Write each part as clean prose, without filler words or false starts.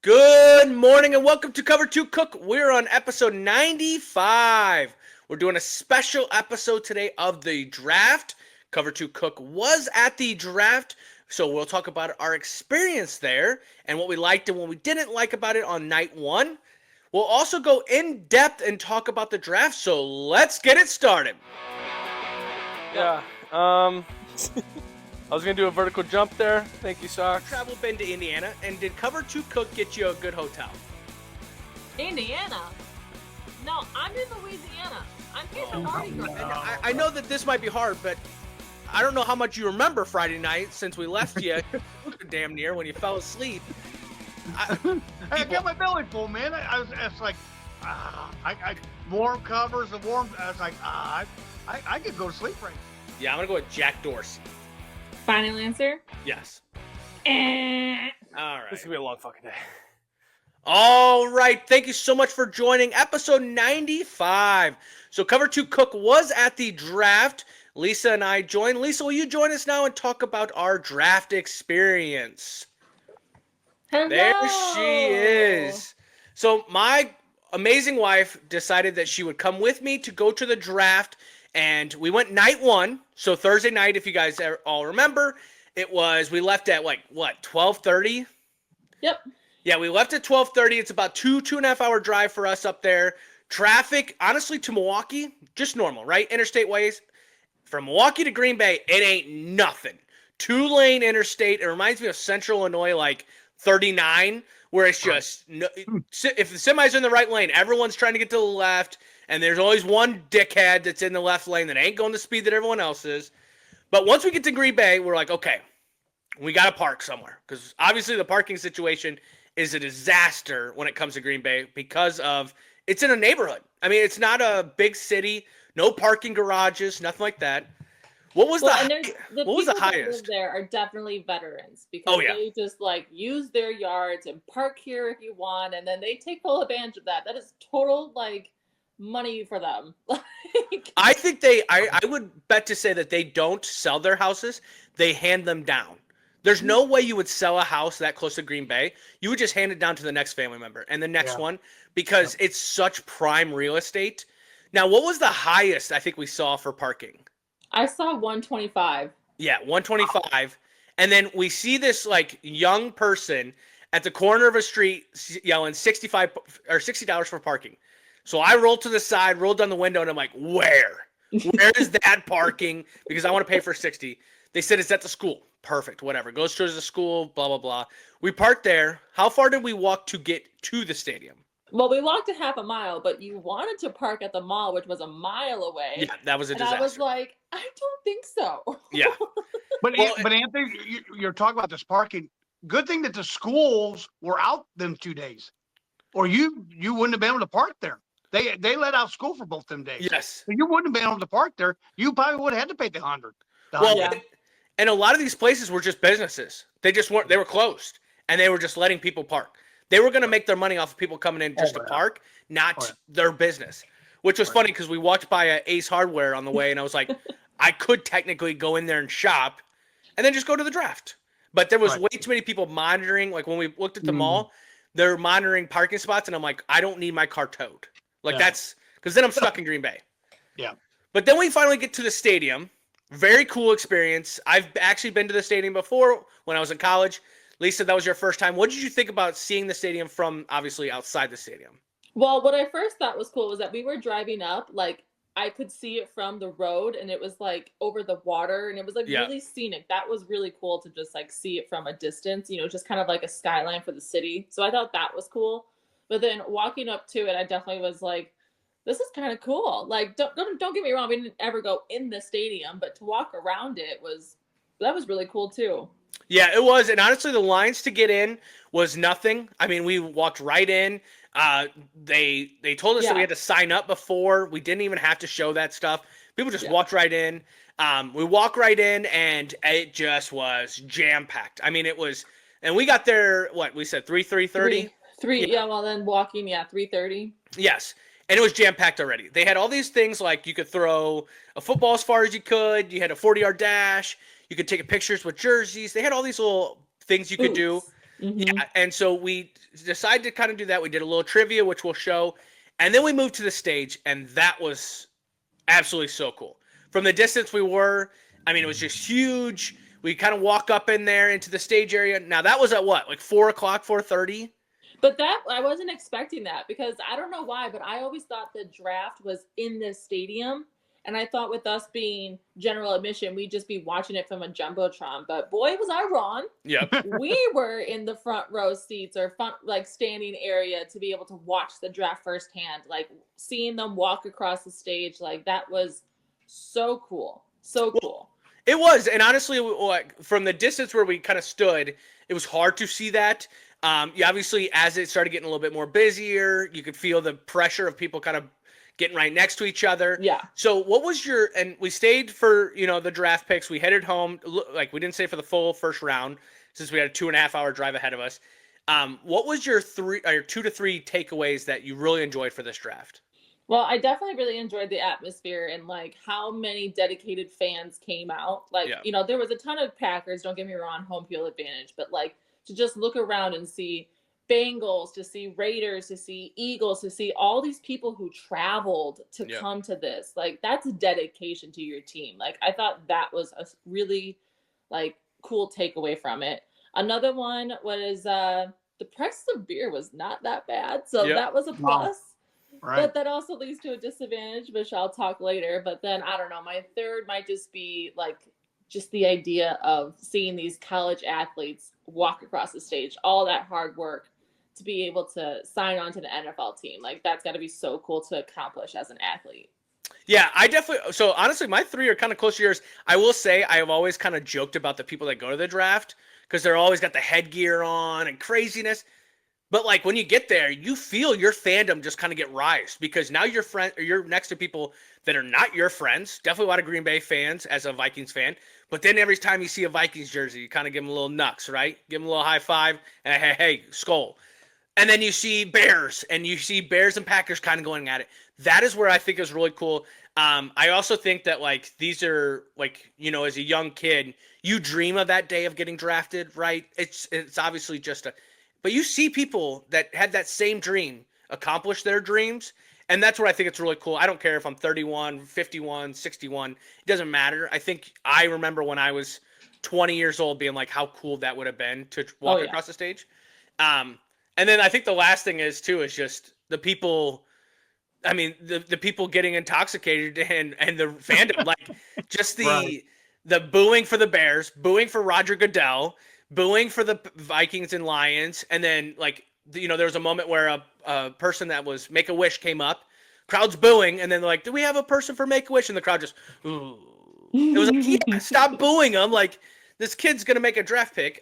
Good morning and welcome to Cover 2 Cook. We're on episode 95. We're doing a special episode today of the draft. Cover 2 Cook was at the draft, so we'll talk about our experience there and what we liked and what we didn't like about it on night one. We'll also go in depth and talk about the draft, so let's get it started. Yeah, I was going to do a vertical jump there. Thank you, Socks. Travel been to Indiana, and did Cover 2 Cook get you a good hotel? Indiana? No, I'm in Louisiana. I'm here for Mardi Gras. And I know that this might be hard, but I don't know how much you remember Friday night since we left you damn near when you fell asleep. I got my belly full, man. I was like, I warm covers and warm. I was like, I could go to sleep right now. Yeah, I'm gonna go with Jack Dorsey. Final answer? Yes. Eh. All right. This is going to be a long fucking day. All right. Thank you so much for joining episode 95. So Cover 2 Cook was at the draft. Lisa and I joined. Lisa, will you join us now and talk about our draft experience? Hello. There she is. So my amazing wife decided that she would come with me to go to the draft, and we went night one. So Thursday night, if you guys all remember, we left at 12:30? Yep. Yeah, we left at 12:30. It's about two and a half hour drive for us up there. Traffic, honestly, to Milwaukee, just normal, right? Interstate ways. From Milwaukee to Green Bay, it ain't nothing. 2-lane interstate. It reminds me of Central Illinois, like 39, where it's just, if the semi's in the right lane, everyone's trying to get to the left, and there's always one dickhead that's in the left lane that ain't going the speed that everyone else is. But once we get to Green Bay, we're like, okay, we got to park somewhere. Because obviously the parking situation is a disaster when it comes to Green Bay because of it's in a neighborhood. I mean, it's not a big city, no parking garages, nothing like that. What was the highest? People that live there are definitely veterans because they just use their yards and park here if you want, and then they take full advantage of that. That is total money for them. I think I would bet to say that they don't sell their houses, they hand them down. There's no way you would sell a house that close to Green Bay. You would just hand it down to the next family member and the next one because it's such prime real estate. Now, what was the highest I think we saw for parking? I saw 125. Yeah, 125. And then we see this young person at the corner of a street yelling $65 or $60 for parking. So I rolled to the side, rolled down the window, and I'm like, where? Where is that parking? Because I want to pay for 60. They said it's at the school. Perfect, whatever. Goes towards the school, blah, blah, blah. We parked there. How far did we walk to get to the stadium? Well, we walked a half a mile, but you wanted to park at the mall, which was a mile away. Yeah, that was a disaster. I was like, I don't think so. Yeah. But Anthony, you're talking about this parking. Good thing that the schools were out them 2 days, or you wouldn't have been able to park there. They let out school for both them days. Yes. So you wouldn't have been able to park there. You probably would have had to pay the 100. Well, and a lot of these places were just businesses. They just weren't. They were closed, and they were just letting people park. They were going to make their money off of people coming in just to park, not their business. Which was funny because we walked by a Ace Hardware on the way, and I was like, I could technically go in there and shop, and then just go to the draft. But there was way too many people monitoring. Like when we looked at the mall, they're monitoring parking spots, and I'm like, I don't need my car towed. That's because then I'm stuck in Green Bay. Yeah. But then we finally get to the stadium. Very cool experience. I've actually been to the stadium before when I was in college. Lisa, that was your first time. What did you think about seeing the stadium from obviously outside the stadium? Well, what I first thought was cool was that we were driving up, I could see it from the road, and it was over the water, and it was really scenic. That was really cool to just see it from a distance, just kind of like a skyline for the city. So I thought that was cool. But then walking up to it, I definitely was like, this is kind of cool. Don't get me wrong, we didn't ever go in the stadium, but to walk around it was really cool too. Yeah, it was. And honestly, the lines to get in was nothing. I mean, we walked right in. They told us that we had to sign up before. We didn't even have to show that stuff. People just walked right in. We walked right in, and it just was jam-packed. I mean, it was – and we got there, we said 3:30? Well, then walking, 3:30. Yes. And it was jam-packed already. They had all these things you could throw a football as far as you could. You had a 40-yard dash. You could take pictures with jerseys. They had all these little things you could do. Mhm. Yeah, and so we decided to kind of do that. We did a little trivia, which we'll show, and then we moved to the stage, and that was absolutely so cool. From the distance we were, I mean, it was just huge. We kind of walk up in there into the stage area. Now that was at what, like 4:00, 4:30? But that I wasn't expecting that because I don't know why, but I always thought the draft was in this stadium. And I thought with us being general admission, we'd just be watching it from a jumbotron. But boy, was I wrong. Yep. We were in the front row seats or front like standing area to be able to watch the draft firsthand. Like seeing them walk across the stage, like that was so cool. So cool. It was, and honestly, like from the distance where we kind of stood, it was hard to see that. You obviously, as it started getting a little bit more busier, you could feel the pressure of people kind of getting right next to each other. Yeah. So what was your, and we stayed for, the draft picks. We headed home. Like we didn't stay for the full first round since we had a 2.5-hour drive ahead of us. What was your 2 to 3 takeaways that you really enjoyed for this draft? Well, I definitely really enjoyed the atmosphere and like how many dedicated fans came out. Like, Yeah. there was a ton of Packers, don't get me wrong, home field advantage, but like to just look around and see Bengals, to see Raiders, to see Eagles, to see all these people who traveled to Yeah. come to this. Like that's dedication to your team. Like I thought that was a really like cool takeaway from it. Another one was the price of beer was not that bad. So Yep. that was a Wow. plus. Right. But that also leads to a disadvantage, which I'll talk later. But then I don't know. My third might just be like just the idea of seeing these college athletes walk across the stage, all that hard work to be able to sign on to the NFL team. Like that's got to be so cool to accomplish as an athlete. Yeah, I definitely. So honestly, my 3 are kind of close to yours. I will say I have always kind of joked about the people that go to the draft because they're always got the headgear on and craziness. But like when you get there, you feel your fandom just kind of get rise because now you're next to people that are not your friends. Definitely a lot of Green Bay fans as a Vikings fan. But then every time you see a Vikings jersey, you kind of give them a little knucks, right? Give them a little high five and hey, skull. And then you see Bears and Packers kind of going at it. That is where I think is really cool. I also think that like these are like, as a young kid, you dream of that day of getting drafted, right? It's obviously but you see people that had that same dream accomplish their dreams. And that's what I think it's really cool. I don't care if I'm 31, 51, 61. It doesn't matter. I remember when I was 20 years old being like how cool that would have been to walk across the stage. And then I think the last thing is just the people. I mean, the people getting intoxicated and the fandom, like just the booing for the Bears, booing for Roger Goodell, booing for the Vikings and Lions, and then like there was a moment where a person that was Make-A-Wish came up, crowd's booing, and then they're like, do we have a person for Make-A-Wish? And the crowd just, ooh. It was like, yeah, stop booing them. Like this kid's gonna make a draft pick.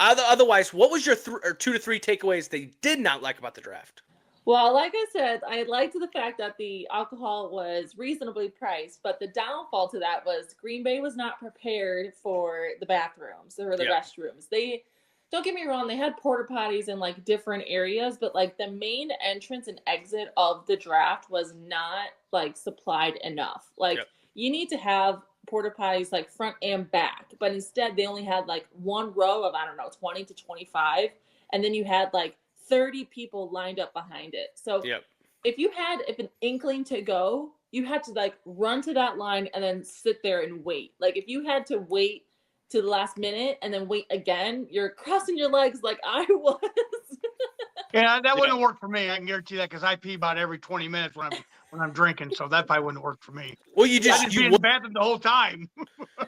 Otherwise, what was your 2 to 3 takeaways that you did not like about the draft? Well, like I said, I liked the fact that the alcohol was reasonably priced, but the downfall to that was Green Bay was not prepared for the bathrooms or the restrooms. They, don't get me wrong, they had porta potties in like different areas, but like the main entrance and exit of the draft was not like supplied enough. Like you need to have porta potties like front and back, but instead they only had like one row of, 20 to 25. And then you had like 30 people lined up behind it. So if an inkling to go, you had to like run to that line and then sit there and wait. Like if you had to wait to the last minute and then wait again, you're crossing your legs like I was. Yeah, that wouldn't work for me. I can guarantee that because I pee about every 20 minutes when I'm drinking, so that probably wouldn't work for me. Well, I'd just be in the bathroom the whole time.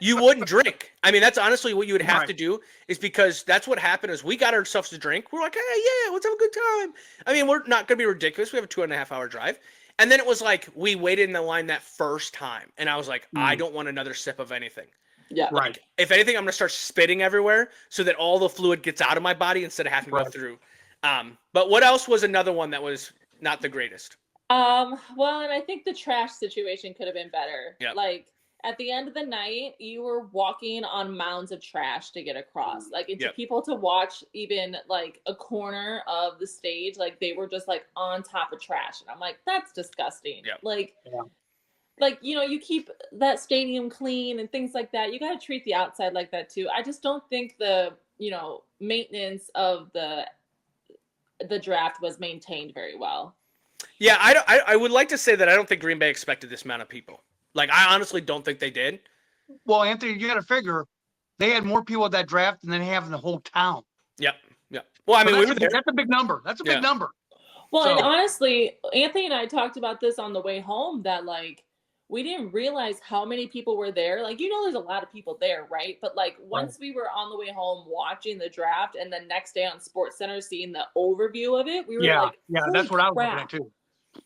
You wouldn't drink. I mean, that's honestly what you would have to do is because that's what happened is we got ourselves to drink. We're like, hey, yeah, let's have a good time. I mean, we're not going to be ridiculous. We have a 2.5-hour drive. And then it was like we waited in the line that first time. And I was like, I don't want another sip of anything. Yeah. Like, if anything, I'm going to start spitting everywhere so that all the fluid gets out of my body instead of having to go through. But what else was another one that was not the greatest? Well, and I think the trash situation could have been better. Yep. Like at the end of the night, you were walking on mounds of trash to get across. Like it's people to watch even like a corner of the stage, like they were just like on top of trash. And I'm like, that's disgusting. Yep. Like, you keep that stadium clean and things like that. You got to treat the outside like that too. I just don't think the maintenance of the draft was maintained very well. Yeah, I would like to say that I don't think Green Bay expected this amount of people. Like, I honestly don't think they did. Well, Anthony, you got to figure they had more people at that draft than they have in the whole town. Yep. Well, I mean, we were there. That's a big number. That's a big number. Well, and honestly, Anthony and I talked about this on the way home that, like, we didn't realize how many people were there. Like, there's a lot of people there, right? But, like, once we were on the way home watching the draft and the next day on SportsCenter seeing the overview of it, we were like, that's what I was looking crap. at too.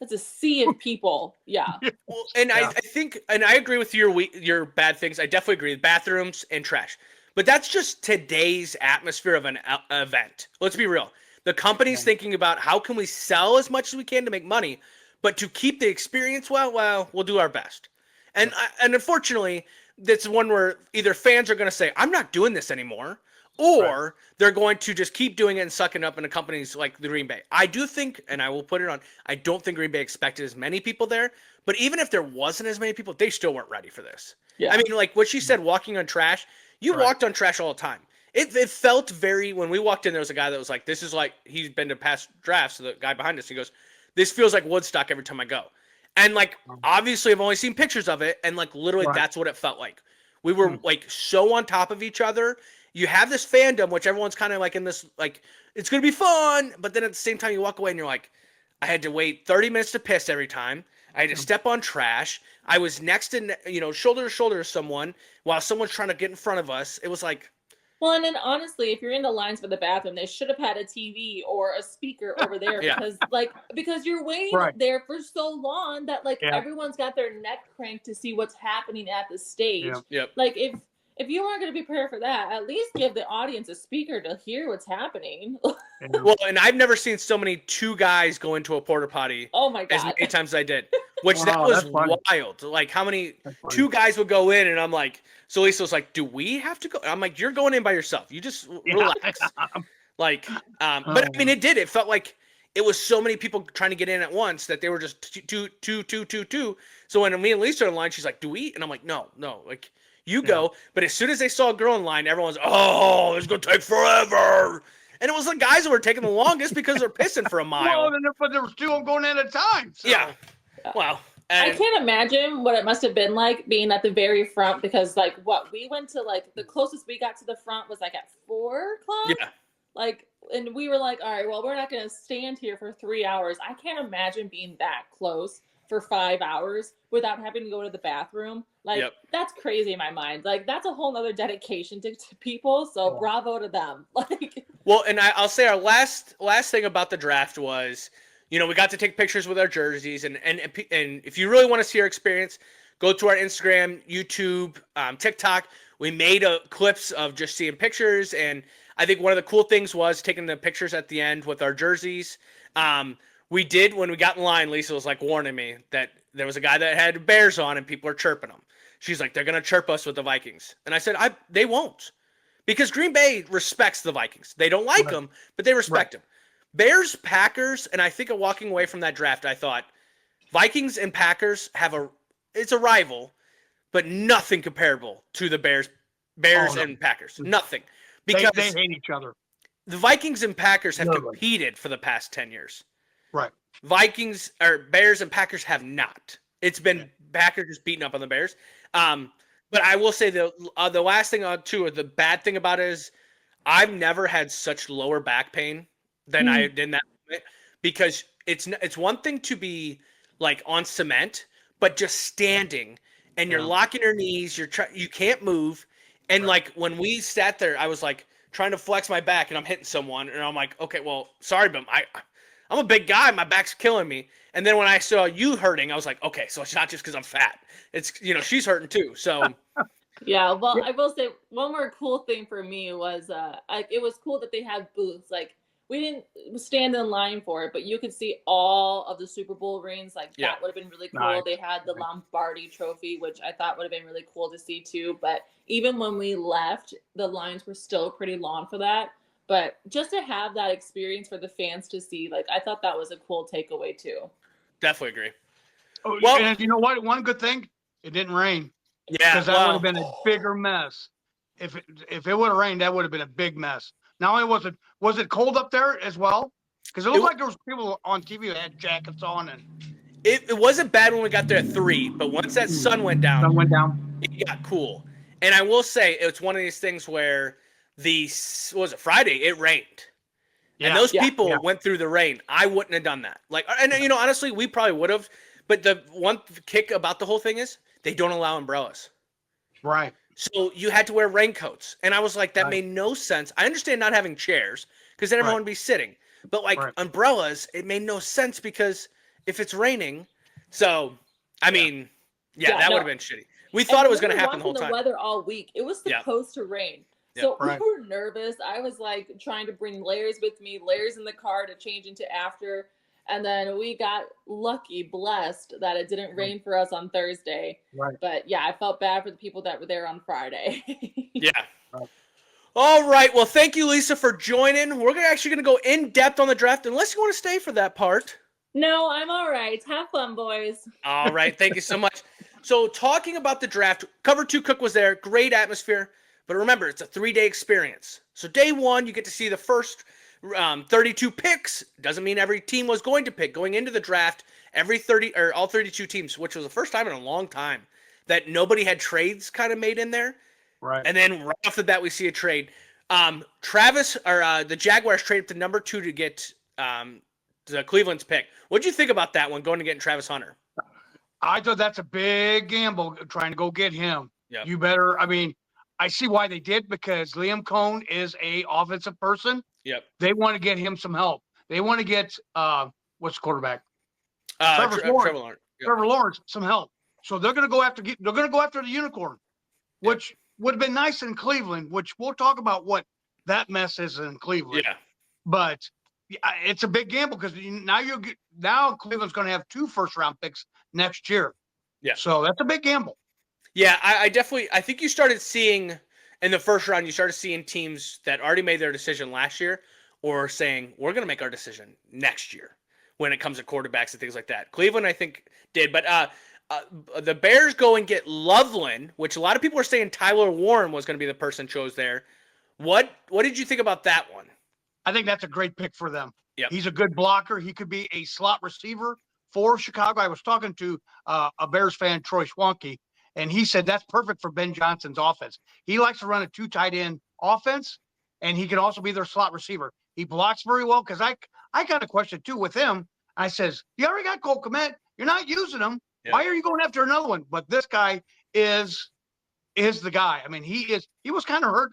That's a sea of people. Yeah. Well, and I think, and I agree with your bad things. I definitely agree with bathrooms and trash. But that's just today's atmosphere of an event. Let's be real. The company's thinking about how can we sell as much as we can to make money, but to keep the experience well, we'll do our best. And unfortunately, that's one where either fans are going to say, I'm not doing this anymore, or they're going to just keep doing it and sucking up into companies like the Green Bay. I do think, and I will put it on, I don't think Green Bay expected as many people there, but even if there wasn't as many people, they still weren't ready for this. Yeah. I mean, like what she said, walking on trash, you walked on trash all the time. It felt very, when we walked in, there was a guy that was like, this is like, he's been to past drafts, so the guy behind us, he goes, this feels like Woodstock every time I go. And like, obviously I've only seen pictures of it, and like literally that's what it felt like. We were like so on top of each other. You have this fandom, which everyone's kind of like in this, like, it's going to be fun. But then at the same time, you walk away and you're like, I had to wait 30 minutes to piss every time. I had to step on trash. I was next to, shoulder to shoulder to someone while someone's trying to get in front of us. It was like. Well, and then honestly, if you're in the lines for the bathroom, they should have had a TV or a speaker over there because you're waiting there for so long that everyone's got their neck cranked to see what's happening at the stage. Yep. Like if you aren't going to be prepared for that, at least give the audience a speaker to hear what's happening. Well, and I've never seen so many two guys go into a porta potty. Oh my God. As many times as I did, which that was wild. Like how many two guys would go in, and I'm like, so Lisa was like, do we have to go? I'm like, you're going in by yourself. You just relax. Like, but I mean, it did. It felt like it was so many people trying to get in at once that they were just two. So when me and Lisa are in line, she's like, do we? And I'm like, no, like. You go, but as soon as they saw a girl in line, everyone's, oh, it's going to take forever. And it was the guys that were taking the longest because they're pissing for a mile. Well, but there were still going in at a time. So. Yeah. Wow. I can't imagine what it must have been like being at the very front because, we went to, the closest we got to the front was, at 4 o'clock. Yeah. And we were like, all right, well, we're not going to stand here for 3 hours. I can't imagine being that close for 5 hours without having to go to the bathroom. That's crazy in my mind. That's a whole nother dedication to people. So bravo to them. Well, and I'll say our last thing about the draft was, we got to take pictures with our jerseys, and if you really want to see our experience, go to our Instagram, YouTube, TikTok. We made clips of just seeing pictures, and I think one of the cool things was taking the pictures at the end with our jerseys. We did, when we got in line, Lisa was warning me that there was a guy that had Bears on and people are chirping him. She's like, they're going to chirp us with the Vikings. And I said, they won't. Because Green Bay respects the Vikings. They don't like them, but they respect them. Bears, Packers, and I think walking away from that draft, I thought Vikings and Packers it's a rival, but nothing comparable to the Bears and Packers. Nothing. Because they hate each other. The Vikings and Packers have competed for the past 10 years. Right. Bears and Packers have not. It's been Packers just beating up on the Bears. But I will say the last thing too, or the bad thing about it is I've never had such lower back pain than I did in that moment, because it's one thing to be on cement, but just standing and you're locking your knees, you can't move. And when we sat there, I was trying to flex my back and I'm hitting someone and I'm like, okay, well, sorry, but I'm a big guy. My back's killing me. And then when I saw you hurting, I was like, okay, so it's not just because I'm fat. It's, she's hurting too. So. Yeah. Well, I will say one more cool thing for me was, it was cool that they had booths. We didn't stand in line for it, but you could see all of the Super Bowl rings. That would have been really cool. Nice. They had the Lombardi trophy, which I thought would have been really cool to see too. But even when we left, the lines were still pretty long for that. But just to have that experience for the fans to see, I thought that was a cool takeaway too. Definitely agree. Oh, well, and you know what? One good thing, it didn't rain. Yeah. Because that would have been a bigger mess. if it would have rained, that would have been a big mess. Not only was it cold up there as well? Because it looked like there was people on TV that had jackets on, and it wasn't bad when we got there at 3, but once that sun went down, it got cool. And I will say it's one of these things where what was it, Friday? It rained. And those people went through the rain. I wouldn't have done that. Like, and honestly, we probably would have. But the one kick about the whole thing is they don't allow umbrellas. Right. So you had to wear raincoats. And I was like, that made no sense. I understand not having chairs because then everyone would be sitting. But like umbrellas, it made no sense because if it's raining. So, I mean, that would have been shitty. We thought it was going to happen the whole time. The weather all week. It was supposed to rain. So we were nervous. I was like trying to bring layers with me, layers in the car to change into after. And then we got lucky, blessed that it didn't rain for us on Thursday. Right. But yeah, I felt bad for the people that were there on Friday. Right. All right. Well, thank you, Lisa, for joining. We're actually going to go in depth on the draft, unless you want to stay for that part. No, I'm all right. Have fun, boys. All right. Thank you so much. So talking about the draft, Cover 2 Cook was there. Great atmosphere. But remember, it's a 3-day experience. So day 1, you get to see the first 32 picks. Doesn't mean every team was going to pick. Going into the draft, all 32 teams, which was the first time in a long time that nobody had trades kind of made in there. Right. And then right off the bat, we see a trade. The Jaguars traded to number 2 to get the Cleveland's pick. What'd you think about that one, going to get Travis Hunter? I thought that's a big gamble trying to go get him. Yeah. You better. I mean, I see why they did, because Liam Cohn is a offensive person. Yep. They want to get him some help. They want to get what's the quarterback? Trevor Lawrence. Yep. Trevor Lawrence some help. So they're going to go after the unicorn, which would have been nice in Cleveland. Which we'll talk about what that mess is in Cleveland. Yeah. But it's a big gamble because now Cleveland's going to have 2 first-round picks next year. Yeah. So that's a big gamble. Yeah, I think you started seeing in the first round, you started seeing teams that already made their decision last year or saying, we're going to make our decision next year when it comes to quarterbacks and things like that. Cleveland, I think, did. But the Bears go and get Loveland, which a lot of people are saying Tyler Warren was going to be the person chose there. What did you think about that one? I think that's a great pick for them. Yep. He's a good blocker. He could be a slot receiver for Chicago. I was talking to a Bears fan, Troy Schwanke, and he said that's perfect for Ben Johnson's offense. He likes to run a 2 tight end offense, and he can also be their slot receiver. He blocks very well, because I got a question too with him. I says, you already got Cole Kmet. You're not using him. Yeah. Why are you going after another one? But this guy is the guy. I mean, he was kind of hurt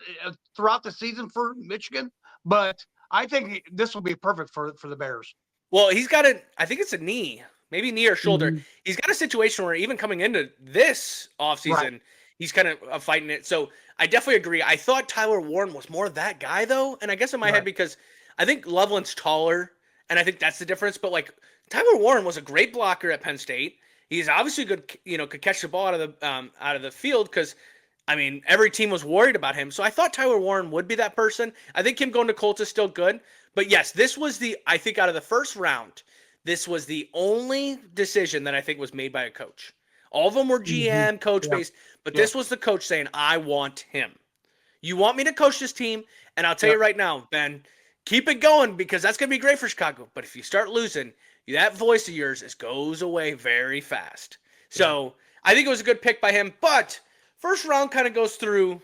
throughout the season for Michigan, but I think this will be perfect for the Bears. Well, he's got I think it's a knee. Maybe knee or shoulder. Mm-hmm. He's got a situation where even coming into this offseason, he's kind of fighting it. So I definitely agree. I thought Tyler Warren was more that guy, though. And I guess in my head, because I think Loveland's taller, and I think that's the difference. But, like, Tyler Warren was a great blocker at Penn State. He's obviously good, could catch the ball out of the field because, I mean, every team was worried about him. So I thought Tyler Warren would be that person. I think him going to Colts is still good. But, yes, this was I think out of the first round, this was the only decision that I think was made by a coach. All of them were GM, coach-based, but this was the coach saying, I want him. You want me to coach this team, and I'll tell you right now, Ben, keep it going because that's going to be great for Chicago. But if you start losing, that voice of yours goes away very fast. So I think it was a good pick by him, but first round kind of goes through,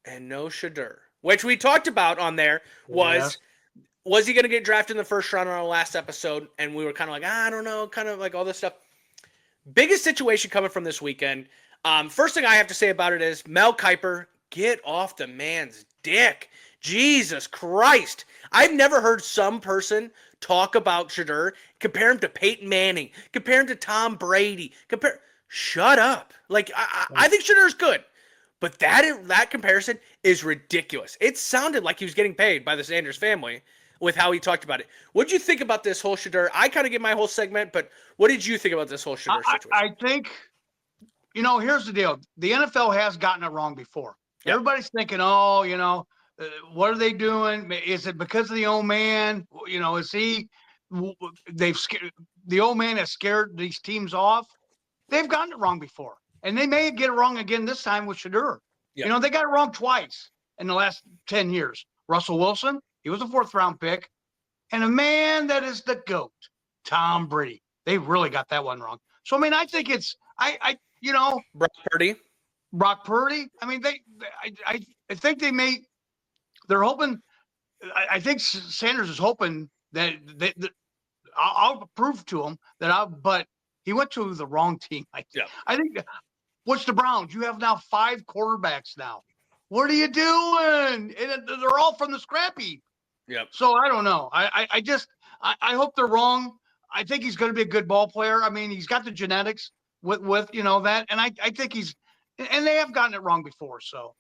and no Shedeur, which we talked about on there was he going to get drafted in the first round on our last episode? And we were kind of like, I don't know, kind of like all this stuff. Biggest situation coming from this weekend. First thing I have to say about it is Mel Kiper, get off the man's dick. Jesus Christ. I've never heard some person talk about Shedeur, compare him to Peyton Manning, compare him to Tom Brady. Shut up. Like, I think Shedeur's good. But that comparison is ridiculous. It sounded like he was getting paid by the Sanders family with how he talked about it. What did you think about this whole Shedeur? I kind of get my whole segment, but what did you think about this whole Shedeur situation? I think, here's the deal. The NFL has gotten it wrong before. Yep. Everybody's thinking, what are they doing? Is it because of the old man? Is he? The old man has scared these teams off. They've gotten it wrong before, and they may get it wrong again this time with Shedeur. Yep. You know, they got it wrong twice in the last 10 years. Russell Wilson, he was a 4th-round pick. And a man that is the GOAT, Tom Brady. They really got that one wrong. So, I mean, I think it's, you know, Brock Purdy. I mean, I think they're hoping, I think Sanders is hoping that I'll prove to him but he went to the wrong team. I think, what's the Browns? You have now 5 quarterbacks now. What are you doing? And they're all from the scrap heap. Yep. So I don't know. I hope they're wrong. I think he's going to be a good ball player. I mean, he's got the genetics with you know that, and I think and they have gotten it wrong before. So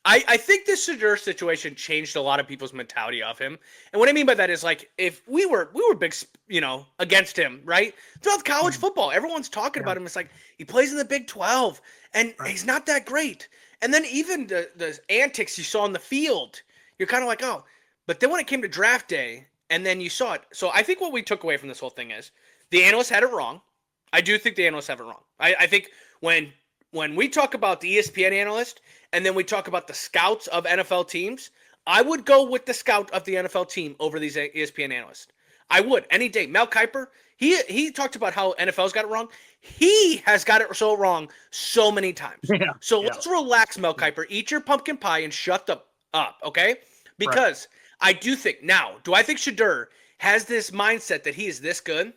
I think this Shedeur situation changed a lot of people's mentality of him. And what I mean by that is, like, if we were big, you know, against him, right? Throughout college football, everyone's talking about him. It's like, he plays in the Big 12 and he's not that great. And then even the antics you saw on the field, you're kind of like, oh. But then when it came to draft day, and then you saw it. So I think what we took away from this whole thing is the analysts had it wrong. I do think the analysts have it wrong. I think when we talk about the ESPN analyst and then we talk about the scouts of NFL teams, I would go with the scout of the NFL team over these ESPN analysts. I would any day. Mel Kiper, he talked about how NFL's got it wrong. He has got it so wrong so many times. So let's relax, Mel Kiper. Eat your pumpkin pie and shut up, okay? Because I do think now, do I think Shedeur has this mindset that he is this good,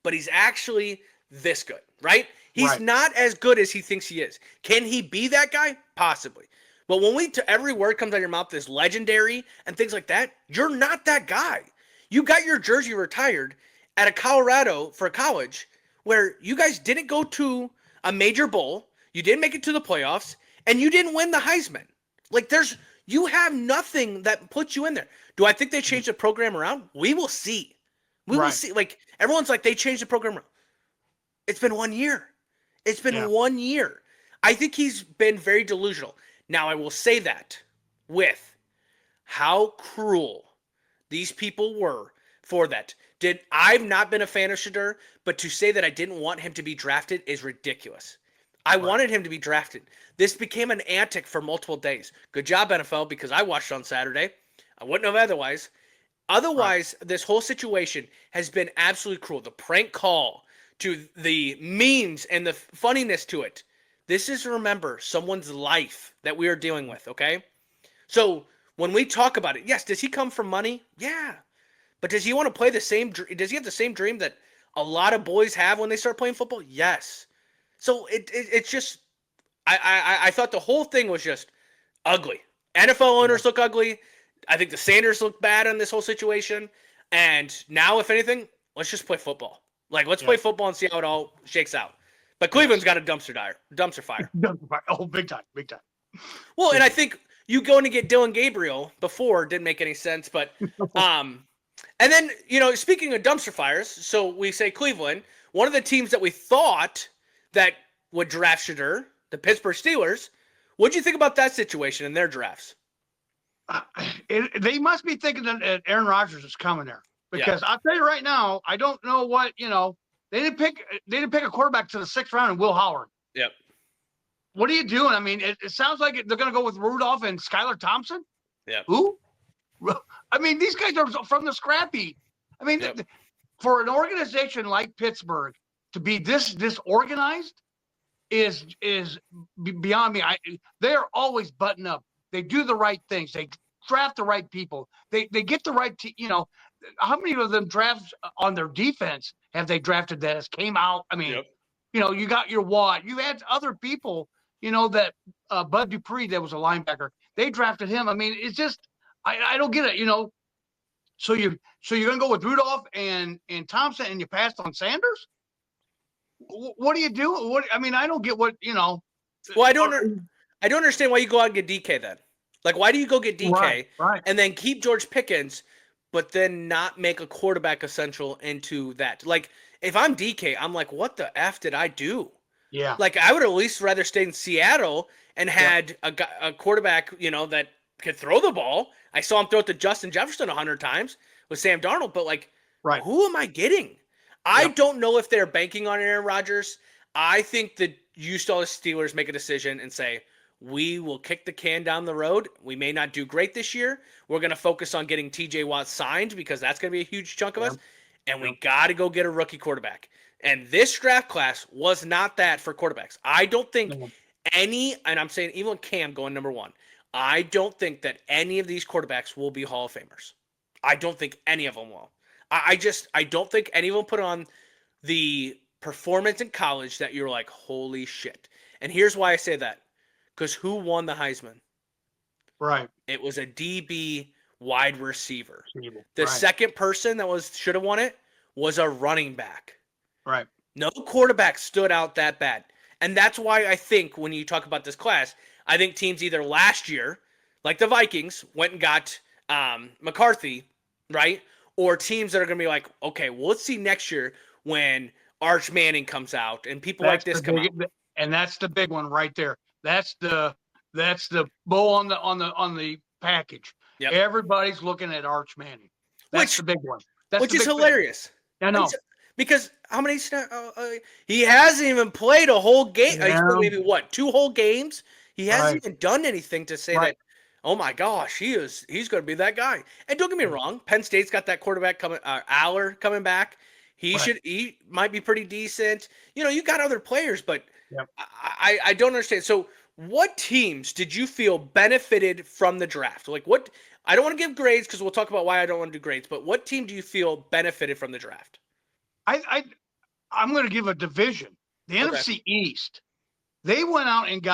but he's actually this good, right? He's not as good as he thinks he is. Can he be that guy? Possibly. But when every word comes out of your mouth is legendary and things like that, you're not that guy. You got your jersey retired at a Colorado for college where you guys didn't go to a major bowl, you didn't make it to the playoffs, and you didn't win the Heisman. Like, you have nothing that puts you in there. Do I think they changed the program around? We will see. We will see. Like, everyone's like, they changed the program around. It's been 1 year. It's been 1 year. I think he's been very delusional. Now, I will say that with how cruel these people were for that. I've not been a fan of Shedeur, but to say that I didn't want him to be drafted is ridiculous. I wanted him to be drafted. This became an antic for multiple days. Good job, NFL, because I watched on Saturday. I wouldn't have otherwise. This whole situation has been absolutely cruel. The prank call to the memes and the funniness to it. This is, remember, someone's life that we are dealing with, okay? So when we talk about it, yes, does he come from money? Yeah. But does he want to play does he have the same dream that a lot of boys have when they start playing football? Yes. So it's just, I thought the whole thing was just ugly. NFL owners look ugly. I think the Sanders look bad in this whole situation. And now, if anything, let's just play football. Like, let's play football and see how it all shakes out. But Cleveland's got a dumpster fire. Oh, big time. Well, and I think you going to get Dylan Gabriel before didn't make any sense. But, and then, you know, speaking of dumpster fires, so we say Cleveland, one of the teams that we thought that would draft Shedeur, the Pittsburgh Steelers. What do you think about that situation in their drafts? They must be thinking that Aaron Rodgers is coming there, because I'll tell you right now, I don't know what, you know, they didn't pick a quarterback to the 6th round and Will Howard. Yep. What are you doing? I mean, it sounds like they're going to go with Rudolph and Skylar Thompson. Yeah. Who? I mean, these guys are from the scrappy. I mean, for an organization like Pittsburgh to be this disorganized is beyond me. They are always buttoned up. They do the right things. They draft the right people. They get the right you know, how many of them drafts on their defense have they drafted that has came out? I mean, you know, you got your Watt. You had other people, you know, that Bud Dupree, that was a linebacker. They drafted him. I mean, it's just I don't get it, you know. So you're gonna go with Rudolph and Thompson, and you passed on Sanders? What do you do? I mean, I don't get what, you know. Well, I don't understand why you go out and get DK then. Like, why do you go get DK and then keep George Pickens, but then not make a quarterback essential into that? Like, if I'm DK, I'm like, what the F did I do? Yeah. Like, I would at least rather stay in Seattle and had a quarterback, you know, that could throw the ball. I saw him throw it to Justin Jefferson 100 times with Sam Darnold, but like, who am I getting? I don't know if they're banking on Aaron Rodgers. I think that you saw the Steelers make a decision and say, we will kick the can down the road. We may not do great this year. We're going to focus on getting TJ Watt signed because that's going to be a huge chunk of us. And we got to go get a rookie quarterback. And this draft class was not that for quarterbacks. I don't think any, and I'm saying even Cam going number 1, I don't think that any of these quarterbacks will be Hall of Famers. I don't think any of them will. I don't think any of them put on the performance in college that you're like, holy shit. And here's why I say that. Because who won the Heisman? Right. It was a DB wide receiver. The Right. second person that should have won it was a running back. Right. No quarterback stood out that bad. And that's why I think when you talk about this class, I think teams either last year, like the Vikings, went and got McCarthy, right? Or teams that are going to be like, okay, well, let's see next year when Arch Manning comes out and people like this come out. And that's the big one right there. That's the bow on the package. Yep. Everybody's looking at Arch Manning. That's the big one. Which is hilarious. I know. Because how many he hasn't even played a whole game. Yeah. Maybe what, 2 whole games? He hasn't even done anything to say that, oh my gosh, he's going to be that guy. And don't get me wrong, Penn State's got that quarterback coming, Aller coming back. He might be pretty decent. You know, you got other players, but I don't understand. So what teams did you feel benefited from the draft? Like what, I don't want to give grades because we'll talk about why I don't want to do grades, but what team do you feel benefited from the draft? I'm going to give a division. The NFC East, they went out and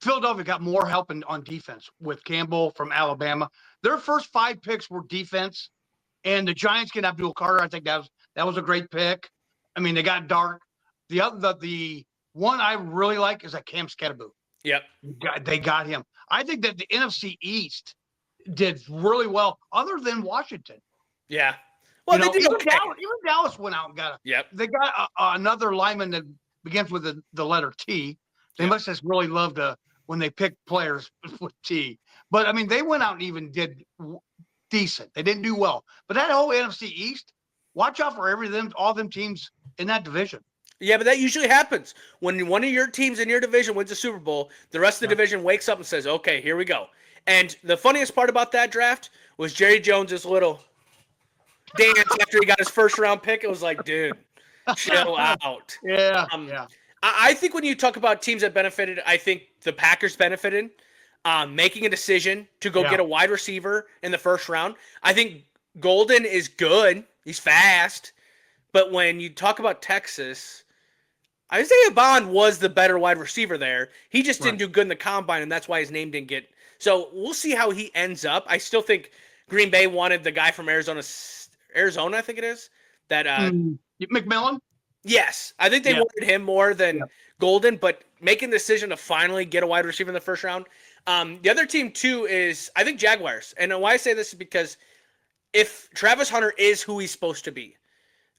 Philadelphia got more help on defense with Campbell from Alabama. Their first 5 picks were defense, and the Giants get Abdul Carter. I think that was a great pick. I mean, they got dark. The one I really like is Cam Skattebo. Yep. They got him. I think that the NFC East did really well, other than Washington. Yeah. Well, they did okay. Even Dallas went out and got They got another lineman that begins with the letter T. They must just really love when they pick players with T. But I mean, they went out and even did decent. They didn't do well. But that whole NFC East, watch out for all them teams in that division. Yeah, but that usually happens. When one of your teams in your division wins a Super Bowl, the rest of the division wakes up and says, okay, here we go. And the funniest part about that draft was Jerry Jones's little dance after he got his first round pick. It was like, dude, chill out. Yeah. I think when you talk about teams that benefited, I think the Packers benefited, making a decision to go get a wide receiver in the first round. I think Golden is good. He's fast. But when you talk about Texas, Isaiah Bond was the better wide receiver there. He just didn't do good in the combine, and that's why his name didn't get. So we'll see how he ends up. I still think Green Bay wanted the guy from Arizona, I think it is. That McMillan? Yes. I think they wanted him more than Golden, but making the decision to finally get a wide receiver in the first round. The other team, too, is I think Jaguars. And why I say this is because if Travis Hunter is who he's supposed to be,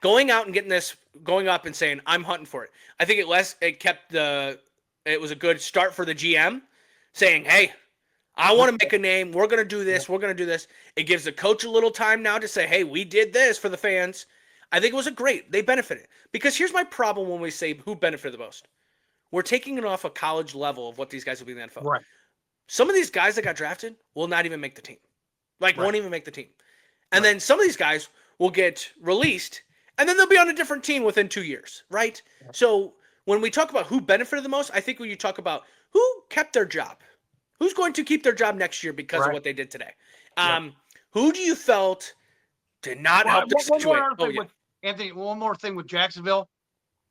going out and going up and saying, I'm hunting for it. I think it was a good start for the GM saying, hey, I want to make a name. We're going to do this. We're going to do this. It gives the coach a little time now to say, hey, we did this for the fans. I think it was they benefited. Because here's my problem when we say who benefited the most. We're taking it off a college level of what these guys will be in the NFL. Right. Some of these guys that got drafted will not even make the team. Won't even make the team. And then some of these guys will get released and then they'll be on a different team within 2 years, right? Yeah. So when we talk about who benefited the most, I think when you talk about who kept their job, who's going to keep their job next year because of what they did today, who do you felt did not help the situation? Anthony, one more thing with Jacksonville.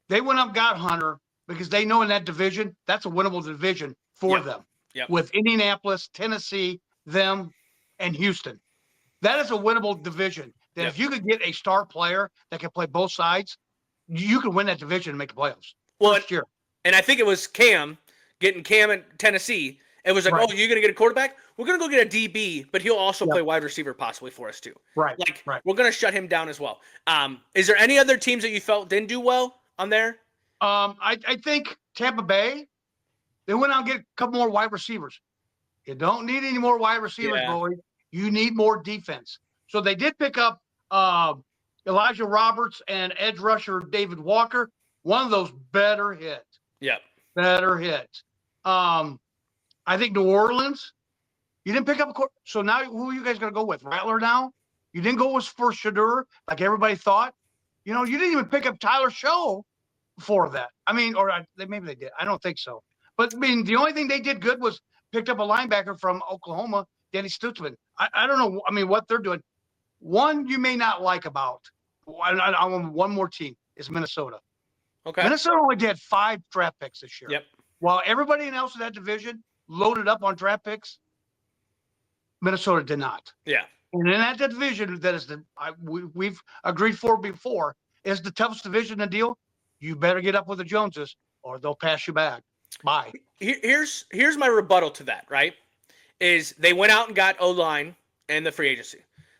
They went up, got Hunter because they know in that division, that's a winnable division for them. Yep. With Indianapolis, Tennessee, them, and Houston. That is a winnable division. That if you could get a star player that can play both sides, you can win that division and make the playoffs. First year. And I think it was getting Cam in Tennessee. It was like, oh, you're going to get a quarterback? We're going to go get a DB, but he'll also play wide receiver possibly for us too. Right. We're going to shut him down as well. Is there any other teams that you felt didn't do well on there? I think Tampa Bay, they went out and get a couple more wide receivers. You don't need any more wide receivers, boys. You need more defense. So they did pick up Elijah Roberts and edge rusher David Walker. One of those better hit. Yep. Better hit. I think New Orleans, you didn't pick up so now who are you guys going to go with? Rattler now? You didn't go with for Shedeur like everybody thought. You know, you didn't even pick up Tyler Show for that. I mean, maybe they did. I don't think so. But I mean, the only thing they did good was picked up a linebacker from Oklahoma, Danny Stutzman. I don't know. I mean, what they're doing. One you may not like about I want one more team is Minnesota. Okay. Minnesota only did 5 draft picks this year. Yep. While everybody else in that division loaded up on draft picks, Minnesota did not. Yeah. And in that division, that is we've agreed for before, is the toughest division to deal. You better get up with the Joneses, or they'll pass you back. Bye. Here's my rebuttal to that. Right, is they went out and got O-line in the free agency.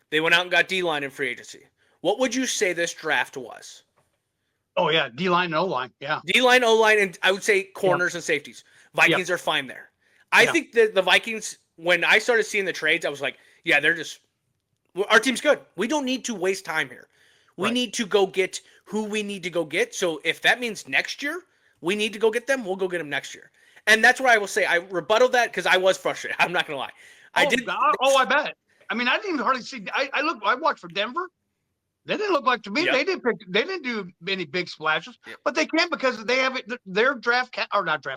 They went out and got D-line in free agency. What would you say this draft was? Oh yeah, D-line and O-line. Yeah. D-line, O-line, and I would say corners and safeties. Vikings are fine there. I think that the Vikings, when I started seeing the trades, I was like, yeah, our team's good. We don't need to waste time here. We need to go get who we need to go get. So if that means next year we need to go get them, we'll go get them next year. And that's where I will say I rebutted that because I was frustrated. I'm not going to lie. I bet. I mean, I didn't even hardly see. I watched for Denver. They didn't look like to me. They didn't do any big splashes, but they can't because they have their not draft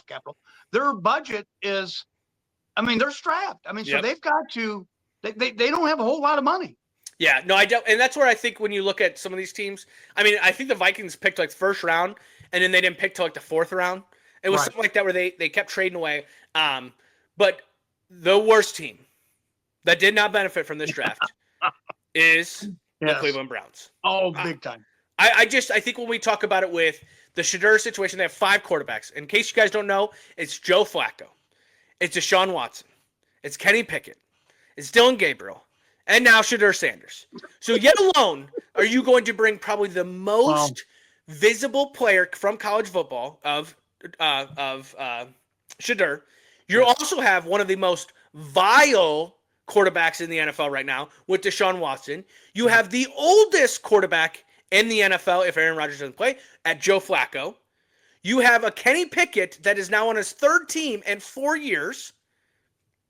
capital. Their budget is, I mean, they're strapped. I mean, so they've got to. They don't have a whole lot of money. Yeah, no, I don't, and that's where I think when you look at some of these teams, I mean, I think the Vikings picked like first round, and then they didn't pick till like the 4th round. It was something like that where they kept trading away. But the worst team that did not benefit from this draft is the Cleveland Browns. Oh, big time. I think when we talk about it with the Shedeur situation, they have 5 quarterbacks. In case you guys don't know, it's Joe Flacco, it's Deshaun Watson, it's Kenny Pickett, it's Dylan Gabriel, and now Shedeur Sanders. So yet alone are you going to bring probably the most visible player from college football of Shedeur. You also have one of the most vile quarterbacks in the NFL right now with Deshaun Watson. You have the oldest quarterback in the NFL, if Aaron Rodgers doesn't play, at Joe Flacco. You have a Kenny Pickett that is now on his 3rd team in 4 years.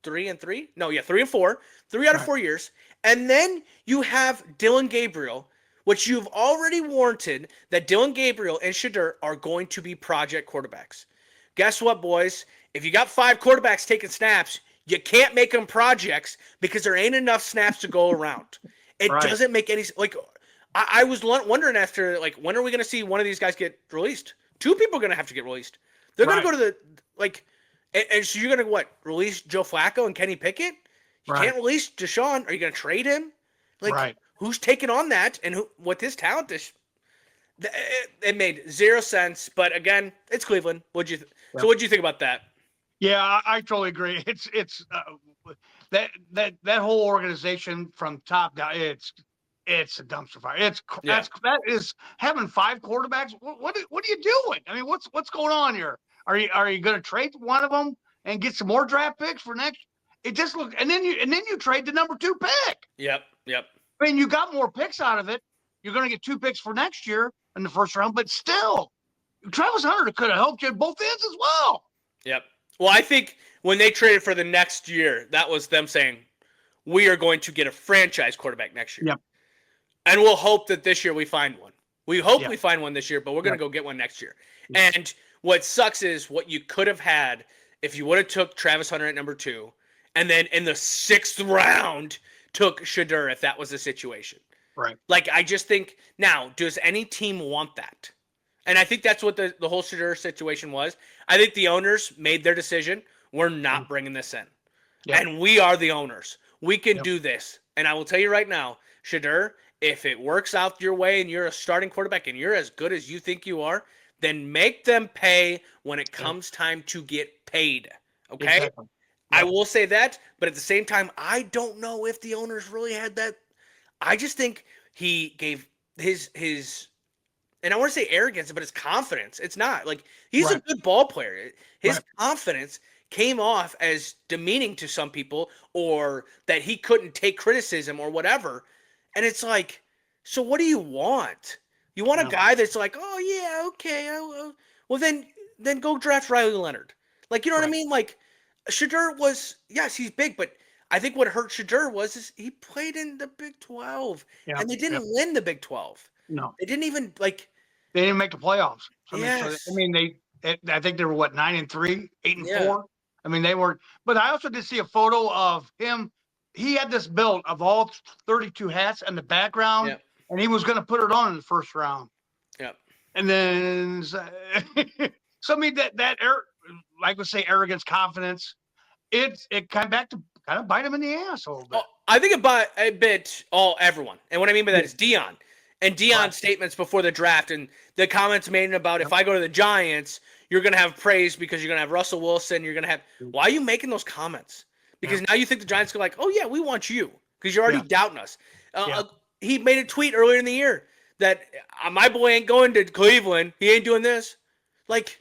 3 and 3? No, yeah, 3 and 4. 3 out of 4 years. And then you have Dylan Gabriel, which you've already warranted that Dylan Gabriel and Shedeur are going to be project quarterbacks. Guess what, boys? If you got 5 quarterbacks taking snaps, you can't make them projects because there ain't enough snaps to go around. It doesn't make any like. I was wondering after like when are we going to see one of these guys get released? 2 people are going to have to get released. They're going to go to the like, and so you're going to release Joe Flacco and Kenny Pickett? You can't release Deshaun. Are you going to trade him? Like who's taking on that and who with his talent? It made 0 sense. But again, it's Cleveland. So what'd you think about that? Yeah, I totally agree. It's that whole organization from top down. It's a dumpster fire. That is having 5 quarterbacks. What are you doing? I mean, what's going on here? Are you going to trade one of them and get some more draft picks for next? It just looked, and then you trade the number 2 pick. Yep. I mean, you got more picks out of it. You're going to get 2 picks for next year in the 1st round, but still, Travis Hunter could have helped you at both ends as well. Yep. Well, I think when they traded for the next year, that was them saying, we are going to get a franchise quarterback next year. Yep. And we'll hope that this year we find one. We hope we find one this year, but we're going to go get one next year. Yep. And what sucks is what you could have had if you would have took Travis Hunter at number 2, and then in the 6th round took Shedeur if that was the situation. Right. Like, I just think, now, does any team want that? And I think that's what the whole Shedeur situation was. I think the owners made their decision. We're not bringing this in. Yep. And we are the owners. We can do this. And I will tell you right now, Shedeur, if it works out your way and you're a starting quarterback and you're as good as you think you are, then make them pay when it comes time to get paid. Okay? Exactly. I will say that, but at the same time, I don't know if the owners really had that. I just think he gave his and I want to say arrogance, but his confidence. It's not. Like, he's a good ball player. His confidence came off as demeaning to some people, or that he couldn't take criticism or whatever. And it's like, so what do you want? You want a guy that's like, oh, yeah, okay. Well, then go draft Riley Leonard. Like, you know what I mean? Like, Shedeur was, yes, he's big, but I think what hurt Shedeur was he played in the Big 12, Yeah, and they didn't win the Big 12. No, They didn't even like. they didn't make the playoffs. Yes. I think they were what 9-3, 8-4. Yeah. I mean, they were. But I also did see a photo of him. He had this build of all 32 hats in the background, Yep. and he was going to put it on in the first round. Yep. And then, so I mean like we say, arrogance, confidence. It kind of bite him in the ass a little bit. Oh, I think it bit everyone, and what I mean by that is Deion and Deion's Right. statements before the draft and the comments made about if I go to the Giants, you're going to have praise because you're going to have Russell Wilson. You're going to have. Why are you making those comments? Because now you think the Giants go like, oh yeah, we want you because you're already doubting us. He made a tweet earlier in the year that my boy ain't going to Cleveland. He ain't doing this. Like,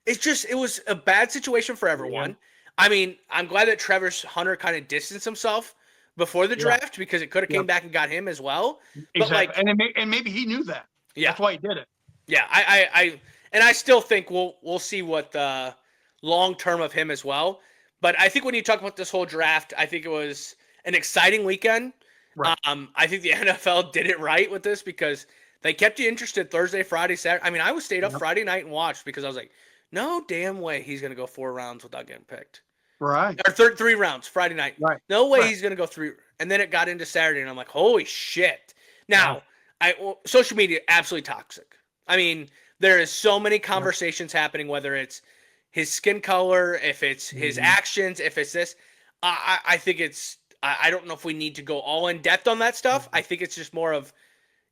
it was a bad situation for everyone. I mean, I'm glad that Trevor Hunter kind of distanced himself before the draft because it could have came back and got him as well. Exactly. But like, and maybe he knew that. Yeah. That's why he did it. Yeah, I still think we'll see what the long term of him as well. But I think when you talk about this whole draft, I think it was an exciting weekend. Right. I think the NFL did it right with this because they kept you interested Thursday, Friday, Saturday. I mean, I was stayed up Friday night and watched because I was like, no damn way he's gonna go 4 rounds without getting picked. Right. Or 3 rounds Friday night. Right. No way Right. he's gonna go 3. And then it got into Saturday, and I'm like, holy shit. Now, social media absolutely toxic. I mean, there is so many conversations happening, whether it's his skin color, if it's his actions, if it's this. I think it's. I don't know if we need to go all in depth on that stuff. I think it's just more of,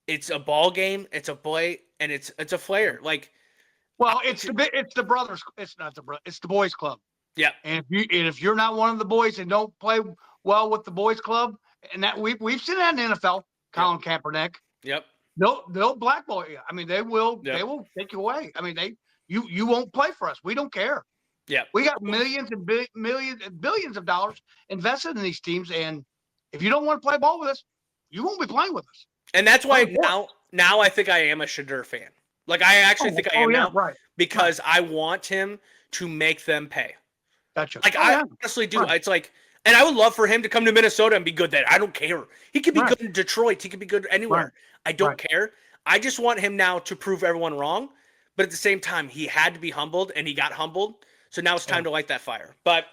it's a ball game, it's a boy, and it's a flare. Like, Well, it's the brothers. It's not the brother. It's the boys club. yeah, And if you're not one of the boys and don't play well with the boys club, and that we've seen that in the NFL, Colin Kaepernick, yep, they'll blackball you. I mean, they will take you away. I mean, you won't play for us. We don't care. yeah. We got millions and millions and billions of dollars invested in these teams, and if you don't want to play ball with us, you won't be playing with us. And that's why now I think I am a Shedeur fan. Like, I actually think I am now, right? because I want him to make them pay. Gotcha. Like, I honestly do. Right. It's like, and I would love for him to come to Minnesota and be good there. I don't care. He could be good in Detroit. He could be good anywhere. Right. I don't care. I just want him now to prove everyone wrong. But at the same time, he had to be humbled, and he got humbled. So now it's time to light that fire. But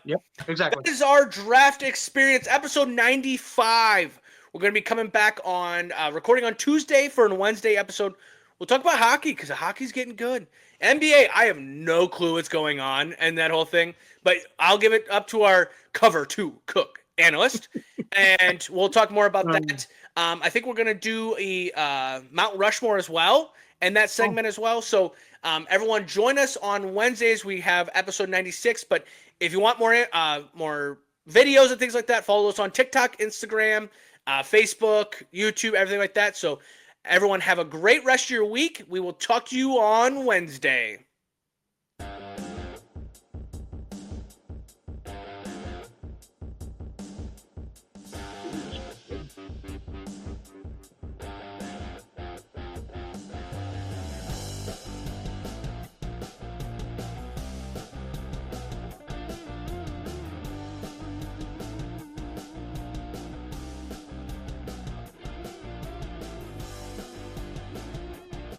exactly. That is our draft experience, episode 95. We're going to be coming back on recording on Tuesday for a Wednesday episode. We'll talk about hockey because hockey's getting good. NBA, I have no clue what's going on and that whole thing, but I'll give it up to our cover 2 cook analyst, and we'll talk more about that. I think we're going to do a Mount Rushmore as well, and that segment as well. So everyone join us on Wednesdays. We have episode 96, but if you want more videos and things like that, follow us on TikTok, Instagram, Facebook, YouTube, everything like that. So everyone have a great rest of your week. We will talk to you on Wednesday.